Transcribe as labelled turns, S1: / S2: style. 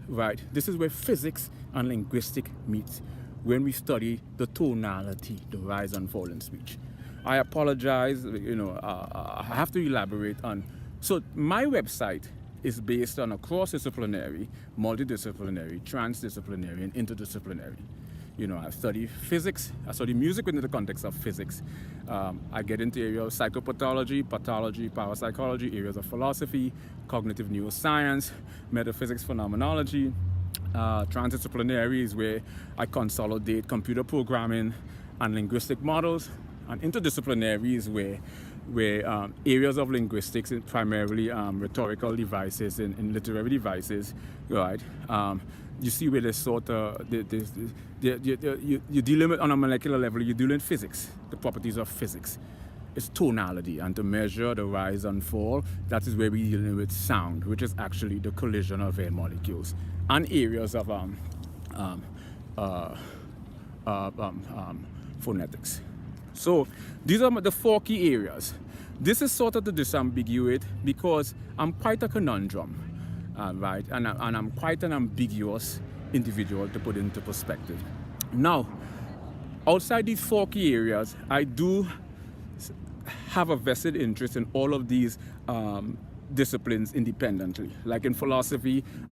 S1: right? This is where physics and linguistics meet when we study the tonality, the rise and fall in speech. I apologize, I have to elaborate on. So my website is based on a cross-disciplinary, multidisciplinary, transdisciplinary, and interdisciplinary. I study physics, I study music within the context of physics. I get into areas of psychopathology, pathology, parapsychology, areas of philosophy, cognitive neuroscience, metaphysics, phenomenology. Transdisciplinary is where I consolidate computer programming and linguistic models. And interdisciplinary is where areas of linguistics, primarily rhetorical devices and literary devices, right? You see where there's sort of, you're dealing with, on a molecular level, you're dealing with physics, the properties of physics. It's tonality, and to measure the rise and fall, that is where we're dealing with sound, which is actually the collision of air molecules, and areas of phonetics. So these are the 4 key areas. This is sort of to disambiguate because I'm quite a conundrum, right? And I'm quite an ambiguous individual to put into perspective. Now, outside these 4 key areas, I do have a vested interest in all of these disciplines independently. Like in philosophy,